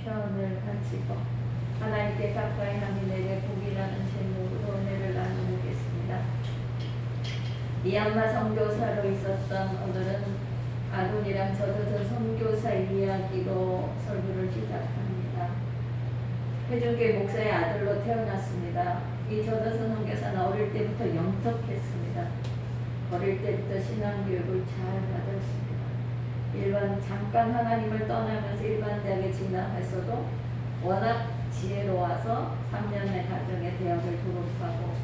편을 가지고 하나님께 가까이 하니 내게 복이라는 제목으로 은혜를 나누겠습니다. 미얀마 선교사로 있었던 오늘은 아론이랑 젖어서 선교사 이야기로 설교를 시작합니다. 회중교회 목사의 아들로 태어났습니다. 이 젖어서 선교사는 어릴 때부터 영특했습니다. 어릴 때부터 신앙교육을 잘 받았습니다. 잠깐 하나님을 떠나면서 일반 대학에 진학했어도 워낙 지혜로워서 3년의 가정의 대학을 졸업하고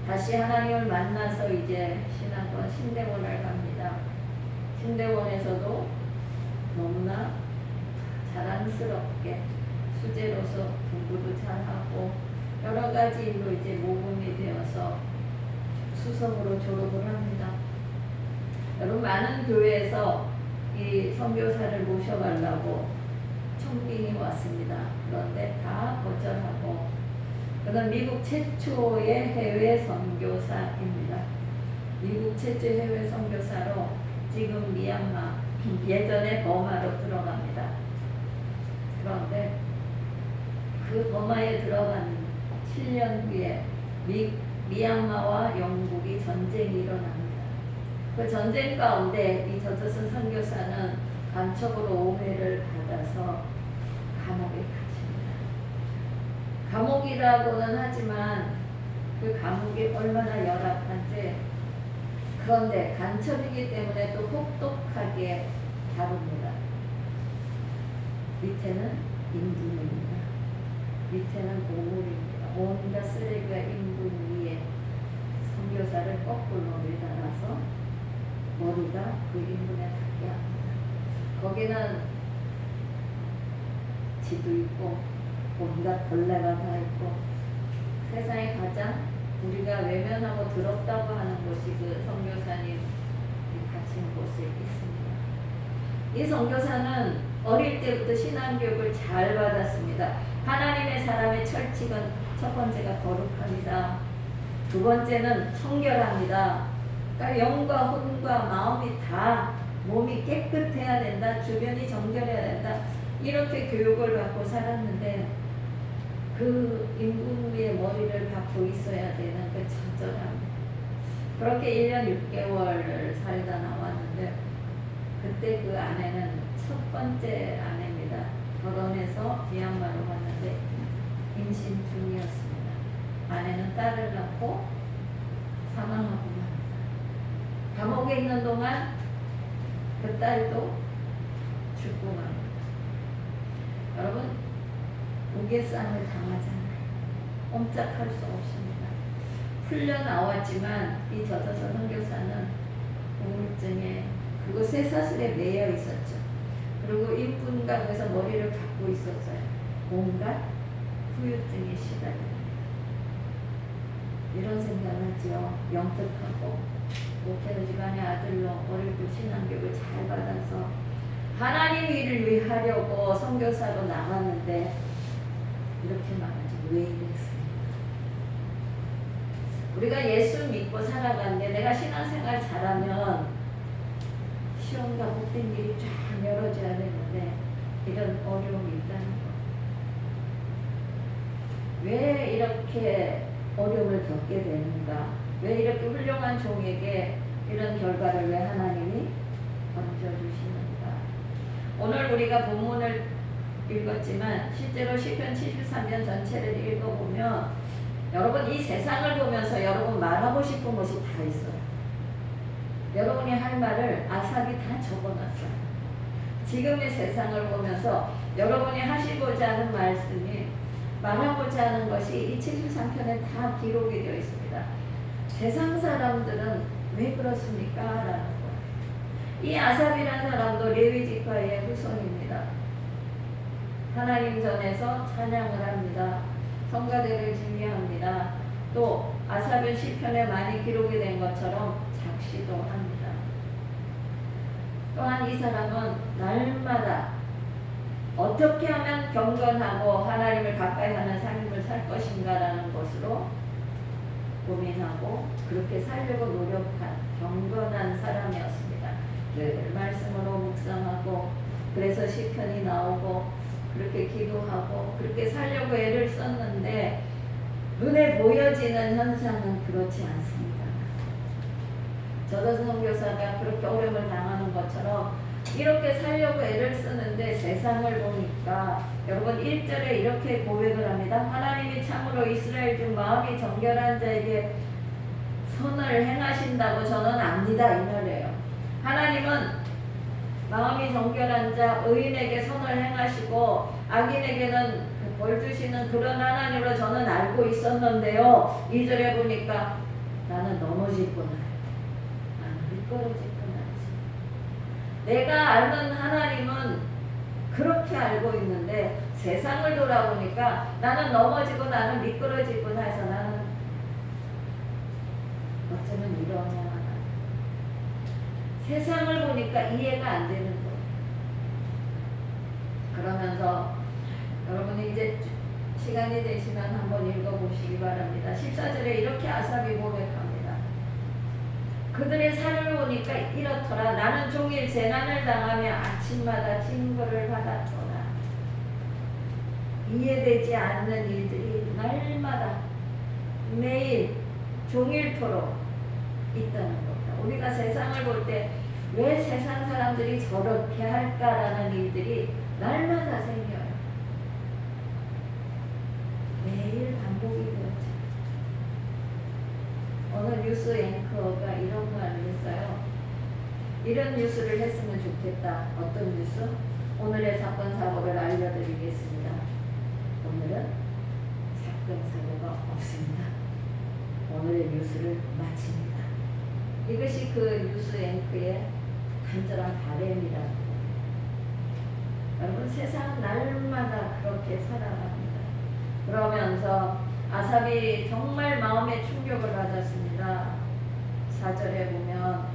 다시 하나님을 만나서 이제 신학원 신대원을 갑니다. 신대원에서도 너무나 자랑스럽게 수재로서 공부도 잘하고 여러 가지 일로 이제 모범이 되어서 수석으로 졸업을 합니다. 여러분, 많은 교회에서 이 선교사를 모셔가려고 청빙이 왔습니다. 그런데 다 거절하고, 그는 미국 최초의 해외 선교사입니다. 미국 최초의 해외 선교사로 지금 미얀마, 예전에 버마로 들어갑니다. 그런데 그 버마에 들어간 7년 뒤에 미얀마와 영국이 전쟁이 일어납니다. 그 전쟁 가운데 이 젖어서 선교사는 간첩으로 오해를 받아서 감옥에 갇힙니다. 감옥이라고는 하지만 그 감옥이 얼마나 열악한지, 그런데 간첩이기 때문에 또 혹독하게 다룹니다. 밑에는 인분입니다. 밑에는 고물입니다. 온갖 쓰레기가 인분 위에 선교사를 거꾸로 매달아서 머리가 그 인분에 닿게 합니다. 거기는 쥐도 있고 온갖 벌레가 다 있고 세상에 가장 우리가 외면하고 더럽다고 하는 곳이 그 선교사님 갇힌 곳에 있습니다. 이 선교사는 어릴 때부터 신앙교육을 잘 받았습니다. 하나님의 사람의 철칙은 첫 번째가 거룩합니다. 두 번째는 청결합니다. 그러니까 영과 혼과 마음이 다 몸이 깨끗해야 된다. 주변이 정결해야 된다. 이렇게 교육을 받고 살았는데 그 인분 위에 머리를 박고 있어야 되는 그 처절함. 그렇게 1년 6개월을 살다 나왔는데 그때 그 아내는 첫 번째 아내입니다. 결혼해서 미얀마로 갔는데 임신 중이었습니다. 아내는 딸을 낳고 사망하고 맙니다. 감옥에 있는 동안 그 딸도 죽고 맙니다. 여러분, 무게싸움을 당하잖아요. 꼼짝할 수 없습니다. 풀려 나왔지만 이 젖어서 선교사는 우울증에 그리고 쇠사슬에 매여 있었죠. 그리고 인분 가운데서 머리를 박고 있었어요. 온갖 후유증에 시달립니다. 이런 생각을 하죠. 영특하고 목회자 집안의 아들로 어릴 때 신앙교육을 잘 받아서 하나님 일을 위하려고 선교사로 나갔는데 이렇게 말하지. 왜 이랬습니까? 우리가 예수 믿고 살아가는데 내가 신앙생활 잘하면 시험과 복된 길이 쫙 열어져야 되는데 이런 어려움이 있다는 거. 왜 이렇게 어려움을 겪게 되는가? 왜 이렇게 훌륭한 종에게 이런 결과를 왜 하나님이 던져주시는가? 오늘 우리가 본문을 읽었지만 실제로 시편 73편 전체를 읽어보면 여러분 이 세상을 보면서 여러분 말하고 싶은 것이 다 있어요. 여러분이 할 말을 아삽이 다 적어놨어요. 지금의 세상을 보면서 여러분이 하시고자 하는 말씀이 말하고자 하는 것이 이 73편에 다 기록이 되어 있습니다. 세상 사람들은 왜 그렇습니까? 라는 거예요. 이 아삽이라는 사람도 레위지파의 후손입니다. 하나님 전에서 찬양을 합니다. 성가대를 증례합니다. 또 아삽의 시편에 많이 기록이 된 것처럼 작시도 합니다. 또한 이 사람은 날마다 어떻게 하면 경건하고 하나님을 가까이 하는 삶을 살 것인가라는 것으로 고민하고 그렇게 살려고 노력한 경건한 사람이었습니다. 늘 말씀으로 묵상하고 그래서 시편이 나오고 그렇게 기도하고 하고 그렇게 살려고 애를 썼는데 눈에 보여지는 현상은 그렇지 않습니다. 저도 선교사가 그렇게 어려움을 당하는 것처럼 이렇게 살려고 애를 쓰는데 세상을 보니까 여러분 1절에 이렇게 고백을 합니다. 하나님이 참으로 이스라엘 중 마음이 정결한 자에게 선을 행하신다고 저는 압니다. 이 말이에요. 하나님은 마음이 정결한 자 의인에게 선을 행하시고 악인에게는 벌 주시는 그런 하나님으로 저는 알고 있었는데요. 2절에 보니까 나는 넘어질 뻔하여 나는 미끄러질 뻔하지. 내가 아는 하나님은 그렇게 알고 있는데 세상을 돌아보니까 나는 넘어지고 나는 미끄러질 뻔해서 나는 어쩌면 이러냐. 세상을 보니까 이해가 안 되는 거예요. 그러면서 여러분이 이제 시간이 되시면 한번 읽어보시기 바랍니다. 14절에 이렇게 아삽이 고백합니다. 그들의 삶을 보니까 이렇더라. 나는 종일 재난을 당하며 아침마다 징벌을 받았더라. 이해되지 않는 일들이 날마다 매일 종일토록 있다는 겁니다. 우리가 세상을 볼 때 왜 세상 사람들이 저렇게 할까라는 일들이 날마다 생겨요. 매일 반복이 되었죠. 어느 뉴스 앵커가 이런 말을 했어요. 이런 뉴스를 했으면 좋겠다. 어떤 뉴스? 오늘의 사건 사고를 알려드리겠습니다. 오늘은 사건 사고가 없습니다. 오늘의 뉴스를 마칩니다. 이것이 그 뉴스 앵커의 간절한 바람이라고. 여러분 세상은 날마다 그렇게 살아갑니다. 그러면서 아삽이 정말 마음의 충격을 받았습니다. 4절에 보면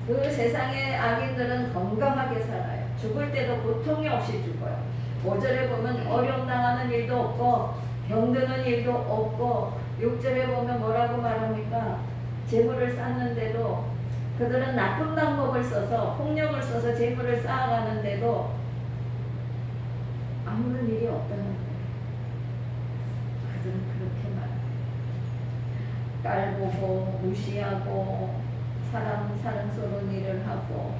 그 세상의 악인들은 건강하게 살아요. 죽을 때도 고통이 없이 죽어요. 5절에 보면 어려움 당하는 일도 없고 병드는 일도 없고 6절에 보면 뭐라고 말합니까? 재물을 쌓는데도 그들은 나쁜 방법을 써서 폭력을 써서 재물을 쌓아가는데도 아무런 일이 없다는 거예요. 그들은 그렇게 말합니다. 깔보고 무시하고 사람 쏘는 일을 하고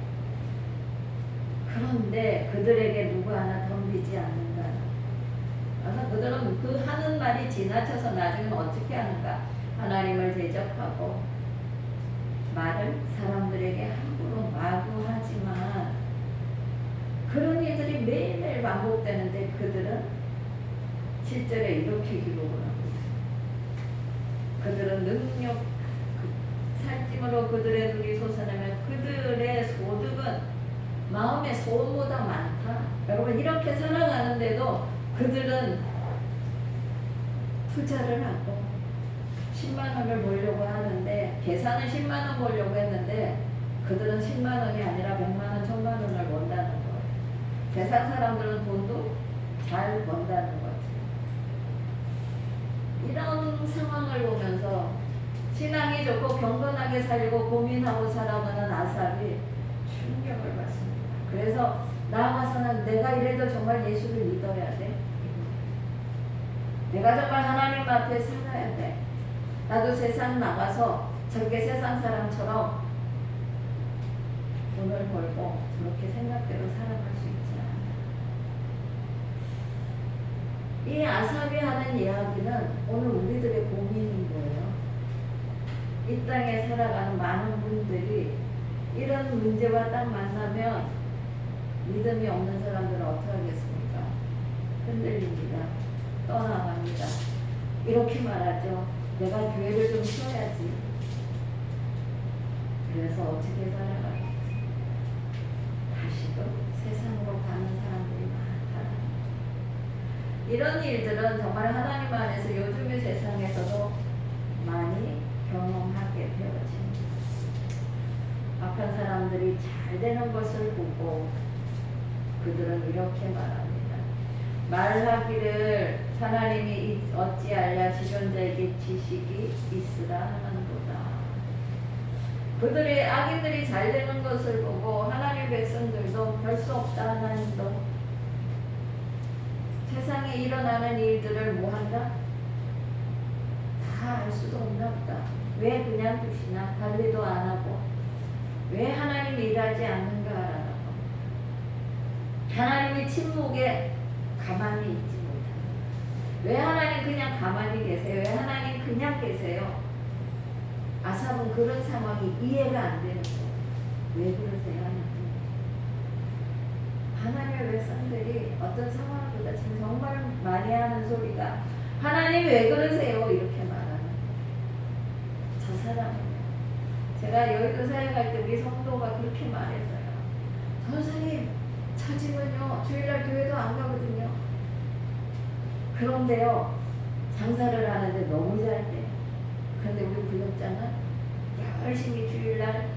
그런데 그들에게 누구 하나 덤비지 않는다. 그래서 그들은 그 하는 말이 지나쳐서 나중에 어떻게 하는가? 하나님을 대적하고 말을 사람들에게 함부로 마구하지만 그런 일들이 매일매일 반복되는데 그들은 7절에 이렇게 기록을 하고 있습니다. 그들은 능력 살찜으로 그들의 눈이 솟아나며 그들의 소득은 마음의 소원보다 많다. 여러분 이렇게 살아가는데도 그들은 투자를 하고 10만 원을 벌려고 하는데 계산은 10만 원 벌려고 했는데 그들은 10만 원이 아니라 100만 원, 1000만 원을 번다는 거예요. 세상 사람들은 돈도 잘 번다는 거지. 이런 상황을 보면서 신앙이 좋고 경건하게 살고 고민하고 살아가는 아삽이 충격을 받습니다. 그래서 나아가서는 내가 이래도 정말 예수를 믿어야 돼. 내가 정말 하나님 앞에 살아야 돼. 나도 세상 나가서 저렇게 세상 사람처럼 돈을 벌고 저렇게 생각대로 살아갈 수 있지 않아. 이 아삽이 하는 이야기는 오늘 우리들의 고민인 거예요. 이 땅에 살아가는 많은 분들이 이런 문제와 딱 만나면 믿음이 없는 사람들은 어떻게 하겠습니까? 흔들립니다. 떠나갑니다. 이렇게 말하죠. 내가 교회를 좀 쉬어야지. 그래서 어떻게 살아가겠지? 다시금 세상으로 가는 사람들이 많다. 이런 일들은 정말 하나님 안에서 요즘의 세상에서도 많이 경험하게 되어집니다. 악한 사람들이 잘 되는 것을 보고 그들은 이렇게 말합니다. 말하기를 하나님이 어찌하랴 지존자에게 지식이 있으라 하는도다. 그들의 악인들이 잘 되는 것을 보고 하나님의 백성들도 별 수 없다 하나님도 세상에 세상에 일어나는 일들을 뭐 한다? 다 알 수도 없나 보다. 왜 그냥 두시나? 관리도 안 하고. 왜 하나님이 일하지 않는가라는 겁니다. 하나님이 침묵에 가만히 있지 못합니다. 왜 하나님 그냥 가만히 계세요? 왜 하나님 그냥 계세요? 아삽은 그런 상황이 이해가 안 되는 거예요. 왜 그러세요? 하나님의 백성들이 어떤 상황보다 지금 정말 많이 하는 소리가 하나님 왜 그러세요? 이렇게 말하는 저 사람은요. 제가 여의도 사역할 때 우리 성도가 그렇게 말했어요. 전사님 처지면요 주일날 교회도 안 가거든요. 그런데요 장사를 하는데 너무 잘 돼요. 그런데 우리 부역장은 열심히 주일날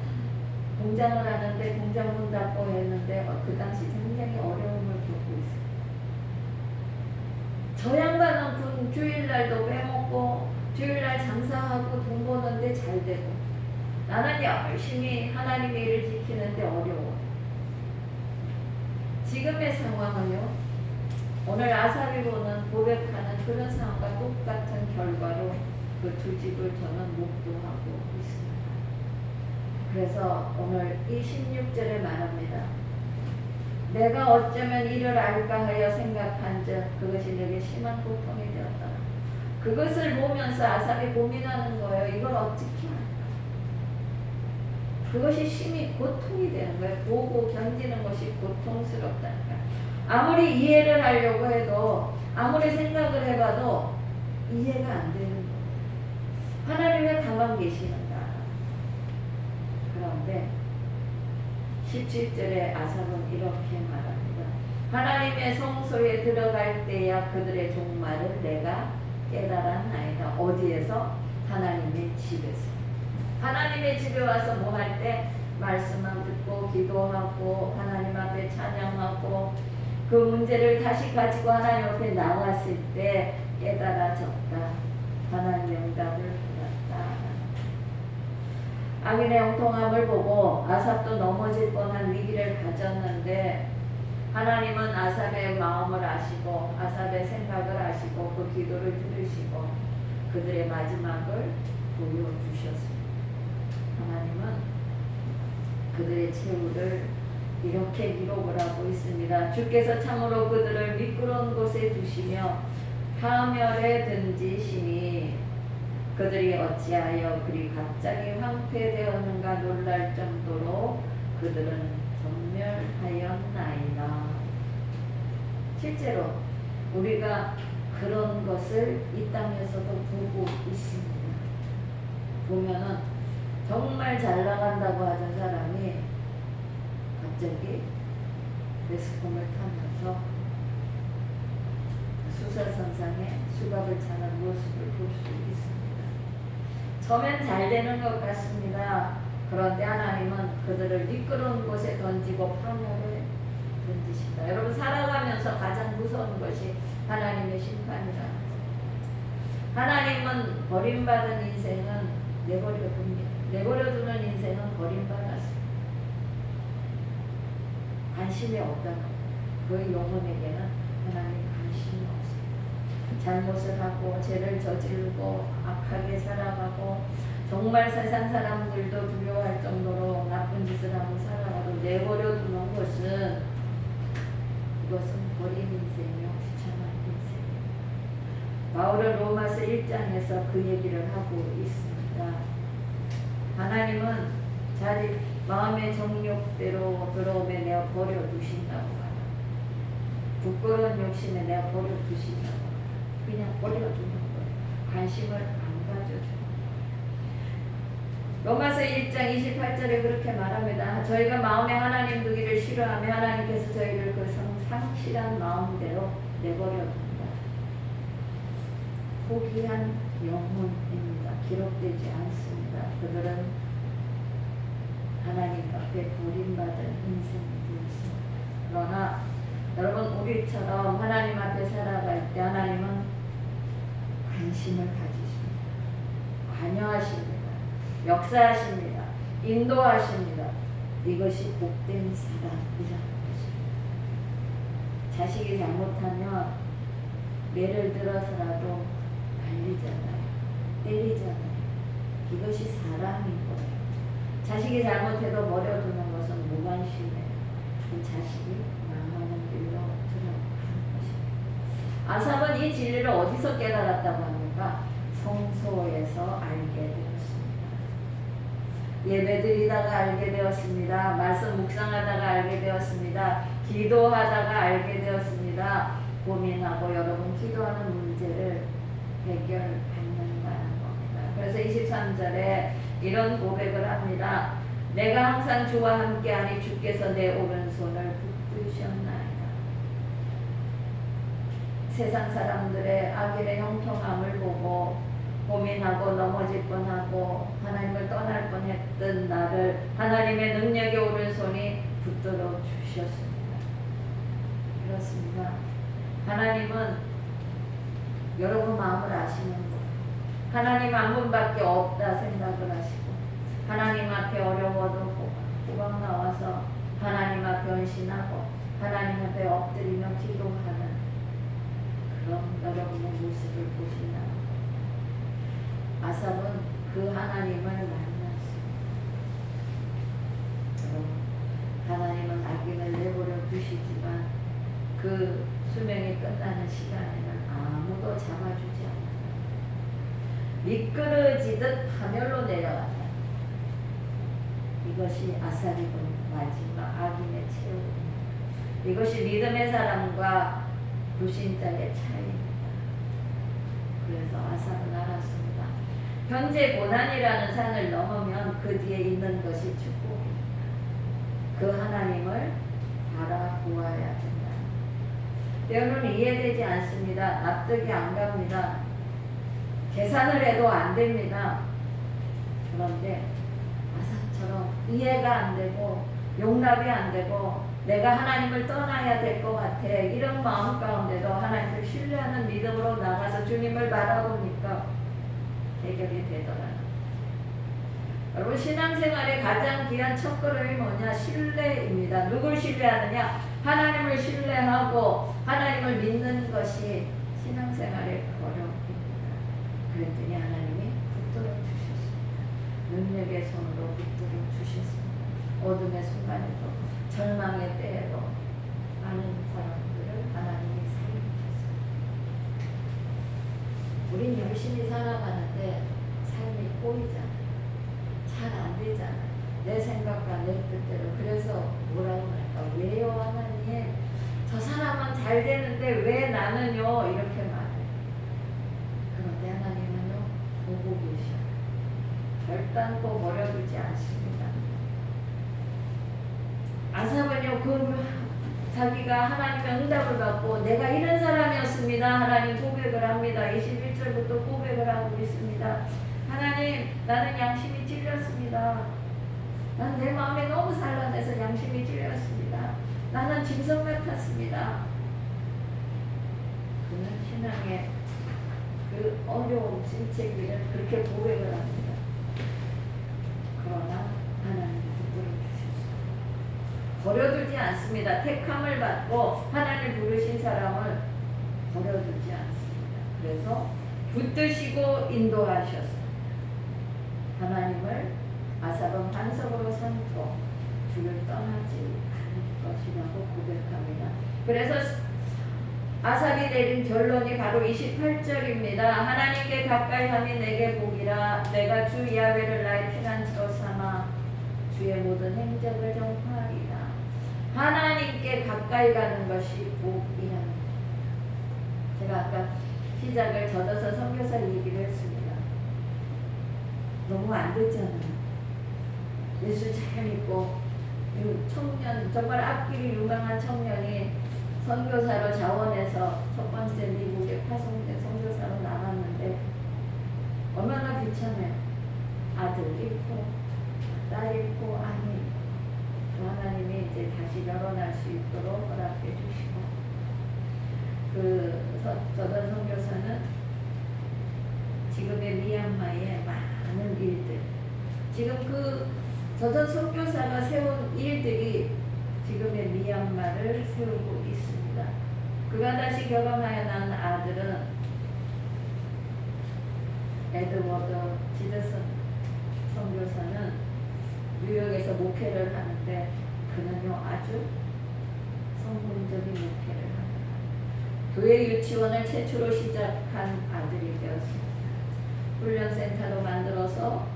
공장을 하는데 공장 문 닫고 했는데 그 당시 굉장히 어려움을 겪고 있어요. 저 양반은 주일날도 빼먹고 주일날 장사하고 돈 버는데 잘 되고 나는 열심히 하나님의 일을 지키는데 어려워. 지금의 상황은요. 오늘 아삽이 보는 고백하는 그런 상황과 똑같은 결과로 그 두 집을 저는 목도하고 있습니다. 그래서 오늘 이 16절에 말합니다. 내가 어쩌면 이를 알까 하여 생각한 적 그것이 내게 심한 고통이 되었다. 그것을 보면서 아삽이 고민하는 거예요. 이걸 어떻게 할까? 그것이 심히 고통이 되는 거예요. 보고 견디는 것이 고통스럽다니까. 아무리 이해를 하려고 해도 아무리 생각을 해봐도 이해가 안 되는 거예요. 하나님 왜 가만 계시는가? 그런데 17절에 아삽은 이렇게 말합니다. 하나님의 성소에 들어갈 때야 그들의 종말을 내가 깨달았나이다. 어디에서? 하나님의 집에서. 하나님의 집에 와서 뭐 할 때? 말씀만 듣고 기도하고 하나님 앞에 찬양하고 그 문제를 다시 가지고 하나님 앞에 나왔을 때 깨달아졌다. 하나님의 응답을 받았다. 악인의 형통함을 보고 아삽도 넘어질 뻔한 위기를 가졌는데 하나님은 아삽의 마음을 아시고 아삽의 생각을 아시고 그 기도를 들으시고 그들의 마지막을 보여주셨습니다. 하나님은 그들의 최후를 이렇게 기록을 하고 있습니다. 주께서 참으로 그들을 미끄러운 곳에 두시며 파멸에 던지시니 그들이 어찌하여 그리 갑자기 황폐되었는가 놀랄 정도로 그들은 전멸하였나이다. 실제로 우리가 그런 것을 이 땅에서도 보고 있습니다. 보면은 정말 잘 나간다고 하던 사람이 갑자기 매스컴을 타면서 수사선상에 수갑을 차는 모습을 볼 수 있습니다. 처음엔 잘 되는 것 같습니다. 그런데 하나님은 그들을 미끄러운 곳에 던지고 파멸을 던지신다. 여러분 살아가면서 가장 무서운 것이 하나님의 심판이라는 것. 하나님은 버림받은 인생은 내버려둡니다. 내버려두는 인생은 버림받았습니다. 관심이 없다고. 그 영혼에게는 하나님 관심이 없습니다. 잘못을 하고 죄를 저지르고 악하게 살아가고 정말 세상 사람들도 두려워할 정도로 나쁜 짓을 하고 살아가도 내버려두는 것은 이것은 버린 인생이요 귀찮은 인생입니다. 바울은 로마서 1장에서 그 얘기를 하고 있습니다. 하나님은 자기 마음의 정욕대로 들어오면 내가 버려두신다고 하라. 부끄러운 욕심에 내가 버려두신다고 하라. 그냥 버려두는 거예요. 관심을 안 가져주는 거예요. 로마서 1장 28절에 그렇게 말합니다. 저희가 마음에 하나님 두기를 싫어하며 하나님께서 저희를 그 상실한 마음대로 내버려둔다. 포기한 영혼입니다. 기록되지 않습니다. 그들은 하나님 앞에 버림받은 인생이 되었습니다. 그러나 여러분 우리처럼 하나님 앞에 살아갈 때 하나님은 관심을 가지십니다. 관여하십니다. 역사하십니다. 인도하십니다. 이것이 복된 사람이라는 것입니다. 자식이 잘못하면 예를 들어서라도 말리잖아요. 때리잖아요. 이것이 사랑인 거예요. 자식이 잘못해도 버려두는 것은 무관심해요. 그 자식이 망하는 길로 들어가는 것입니다. 아삽은 이 진리를 어디서 깨달았다고 합니까? 성소에서 알게 되었습니다. 예배드리다가 알게 되었습니다. 말씀 묵상하다가 알게 되었습니다. 기도하다가 알게 되었습니다. 고민하고 여러분 기도하는 문제를 해결받는다는 겁니다. 그래서 23절에 이런 고백을 합니다. 내가 항상 주와 함께하니 주께서 내 오른손을 붙드셨나이다. 세상 사람들의 악일의 형통함을 보고 고민하고 넘어질 뻔하고 하나님을 떠날 뻔했던 나를 하나님의 능력의 오른손이 붙들어 주셨습니다. 그렇습니다. 하나님은 여러분 마음을 아시는 분, 하나님 한 분밖에 없다 생각을 하시고 하나님 앞에 어려워도 고방 나와서 하나님 앞에 헌신하고 하나님 앞에 엎드리며 기도하는 그런 여러분의 모습을 보시나. 아삽은 그 하나님을 만났습니다. 하나님은 악인을 내버려 두시지만 그 수명이 끝나는 시간에는 아무도 잡아주지 않는다. 미끄러지듯 하늘로 내려간다. 이것이 아삽이 본 마지막 악인의 최후입니다. 이것이 믿음의 사람과 불신자의 차이입니다. 그래서 아삽은 알았습니다. 현재 고난이라는 산을 넘으면 그 뒤에 있는 것이 축복입니다. 그 하나님을 바라보아야 된다. 때로는 이해되지 않습니다. 납득이 안 갑니다. 계산을 해도 안 됩니다. 그런데 아삽처럼 이해가 안 되고 용납이 안 되고 내가 하나님을 떠나야 될 것 같아. 이런 마음 가운데도 하나님을 신뢰하는 믿음으로 나가서 주님을 바라보니까 해결이 되더라고요. 여러분 신앙생활의 가장 귀한 첫걸음이 뭐냐? 신뢰입니다. 누굴 신뢰하느냐? 하나님을 신뢰하고 하나님을 믿는 것이 신앙생활의 걸음입니다. 그랬더니 하나님이 붙들어 주셨습니다. 능력의 손으로 붙들어 주셨습니다. 어둠의 순간에도 절망의 때에도 많은 사람들을 하나님이 살리셨습니다. 우린 열심히 살아가는데 삶이 꼬이잖아요. 잘 안 되잖아요. 내 생각과 내 뜻대로. 그래서 뭐라고 할까? 왜요 하나님? 저 사람은 잘 되는데 왜 나는요? 이렇게 말해요. 그런데 하나님은요 보고 계셔요. 결단코 버려두지 않습니다. 아삽은요 자기가 하나님의 응답을 받고 내가 이런 사람이었습니다. 하나님 고백을 합니다. 21절부터 고백을 하고 있습니다. 하나님, 나는 양심이 찔렸습니다. 난 내 마음에 너무 산란해서 양심이 찔렸습니다. 나는 짐승 같았습니다. 그는 신앙의 그 어려운 진책기를 그렇게 고백을 합니다. 그러나 하나님이 붙들어 주셨습니다. 버려두지 않습니다. 택함을 받고 하나님 부르신 사람을 버려두지 않습니다. 그래서 붙드시고 인도하셨습니다. 하나님을 아삽은 반석으로 삼고 주를 떠나지 않을 것이라고 고백합니다. 그래서 아삽이 내린 결론이 바로 28절입니다. 하나님께 가까이함이 내게 복이라. 내가 주 야훼를 나의 피난처로 삼아 주의 모든 행적을 전파하리라. 하나님께 가까이 가는 것이 복이랍니다. 제가 아까 시작을 젖어서 선교사 얘기를 했습니다. 너무 안 됐잖아요. 예수 잘 믿고 청년, 정말 앞길이 유명한 청년이 선교사로 자원해서 첫 번째 미국에 파송된 선교사로 나갔는데 얼마나 비참해요. 아들 잃고 딸 잃고 아니 또 하나님이 이제 다시 결혼할 수 있도록 허락해 주시고 저던 선교사는 지금의 미얀마의 많은 일들, 지금 저전 선교사가 세운 일들이 지금의 미얀마를 세우고 있습니다. 그가 다시 결혼하여 낳은 아들은 에드워드 지드슨 선교사는 뉴욕에서 목회를 하는데 그는요 아주 성공적인 목회를 합니다. 교회 유치원을 최초로 시작한 아들이 되었습니다. 훈련센터로 만들어서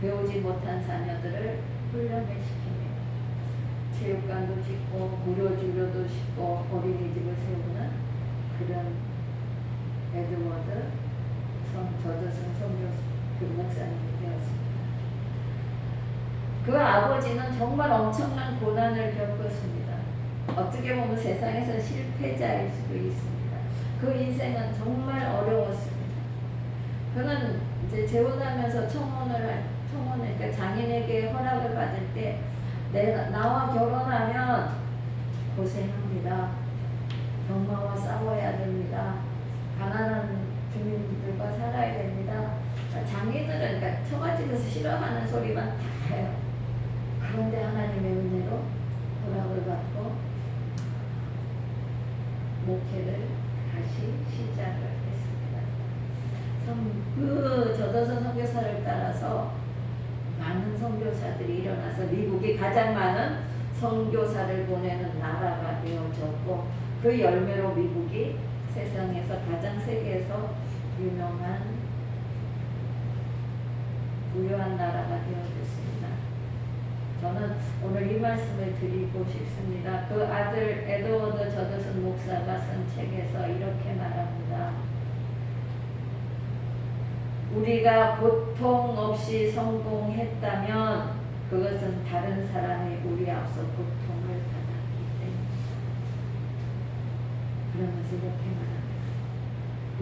배우지 못한 자녀들을 훈련을 시킵니다. 체육관도 짓고 무료주교도 짓고 어린이집을 세우는 그런 에드워드 저드슨 선교 목사님이 되었습니다. 그 아버지는 정말 엄청난 고난을 겪었습니다. 어떻게 보면 세상에서 실패자일 수도 있습니다. 그 인생은 정말 어려웠습니다. 그는 이제 재혼하면서 그러니까 장인에게 허락을 받을 때 나와 결혼하면 고생합니다. 병마와 싸워야 됩니다. 가난한 주민들과 살아야 됩니다. 장인들은 그러니까 처가집에서 싫어하는 소리만 다 해요. 그런데 하나님의 은혜로 허락을 받고 목회를 다시 시작을 했습니다. 그 저더슨 선교사를 따라서 많은 선교사들이 일어나서 미국이 가장 많은 선교사를 보내는 나라가 되어졌고 그 열매로 미국이 세상에서 가장 세계에서 유명한 부유한 나라가 되어졌습니다. 저는 오늘 이 말씀을 드리고 싶습니다. 그 아들 에드워드 저드슨 목사가 쓴 책에서 이렇게 말합니다. 우리가 고통 없이 성공했다면 그것은 다른 사람이 우리 앞서 고통을 받았기 때문입니다. 그러면서 이렇게 말합니다.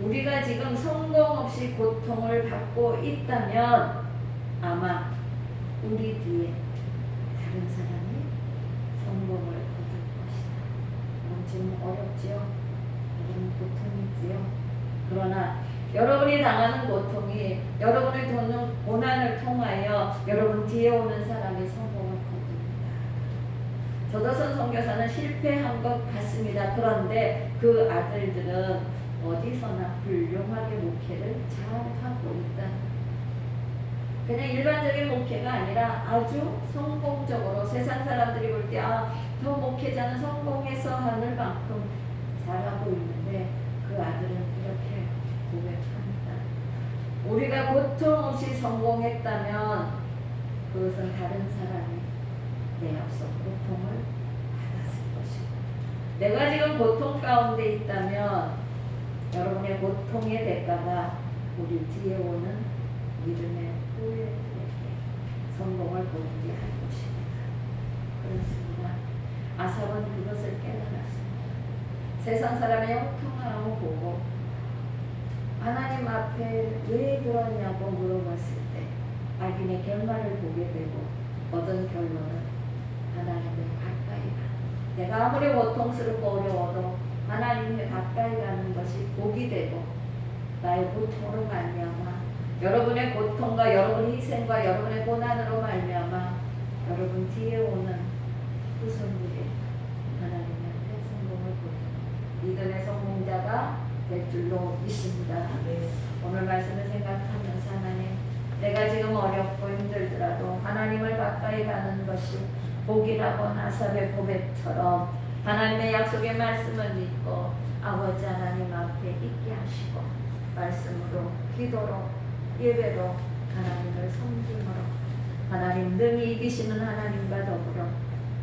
우리가 지금 성공 없이 고통을 받고 있다면 아마 우리 뒤에 다른 사람이 성공을 거둘 것이다. 지금 어렵지요? 여러분 고통이지요? 그러나 여러분이 당하는 고통이 여러분의 고난을 통하여 여러분 뒤에 오는 사람이 성공을 거둡니다. 저더슨 선교사는 실패한 것 같습니다. 그런데 그 아들들은 어디서나 훌륭하게 목회를 잘하고 있다. 그냥 일반적인 목회가 아니라 아주 성공적으로 세상 사람들이 볼 때 저 목회자는 성공해서 하늘 만큼 잘하고 있는데 그 아들은 이렇게 고백합니다. 우리가 고통 없이 성공했다면 그것은 다른 사람이 내 앞서 고통을 받았을 것이고 내가 지금 고통 가운데 있다면 여러분의 고통의 대가가 우리 뒤에 오는 믿음의 후예들에게 성공을 거두게 할 것입니다. 그렇습니다. 아삽은 그것을 깨달았습니다. 세상 사람의 형통함을 보고 하나님 앞에 왜 그러냐고 물어봤을 때 악인의 결말을 보게 되고 얻은 결론은 하나님을 가까이 가는, 내가 아무리 고통스럽고 어려워도 하나님을 가까이 가는 것이 복이 되고 나의 고통으로 말미암아 여러분의 고통과 여러분의 희생과 여러분의 고난으로 말미암아 여러분 뒤에 오는 후손들이 하나님의 성공을 보는 믿음의 성공자가 될 줄로 믿습니다. 오늘 말씀을 생각하면서 하나님, 내가 지금 어렵고 힘들더라도 하나님을 가까이 가는 것이 복이라고 아삽의 고백처럼 하나님의 약속의 말씀을 믿고 아버지 하나님 앞에 있게 하시고 말씀으로 기도로 예배로 하나님을 섬김으로 하나님 능히 이기시는 하나님과 더불어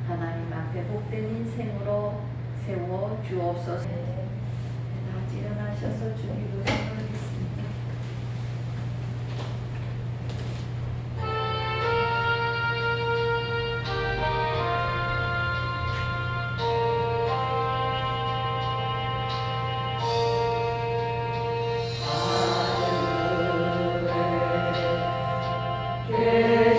하나님 앞에 복된 인생으로 세워 주옵소서. 다 일어나셔서 주기도 생각하겠습니다. Amen.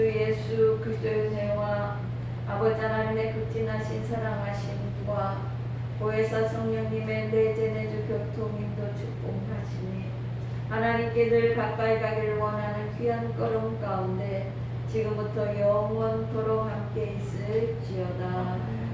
주 예수 그리스도의 은혜와 아버지 하나님의 극진하신 사랑하심과 보혜사 성령님의 내재내주 교통인도 축복하시니 하나님께 늘 가까이 가기를 원하는 귀한 걸음 가운데 지금부터 영원토록 함께 있을지어다.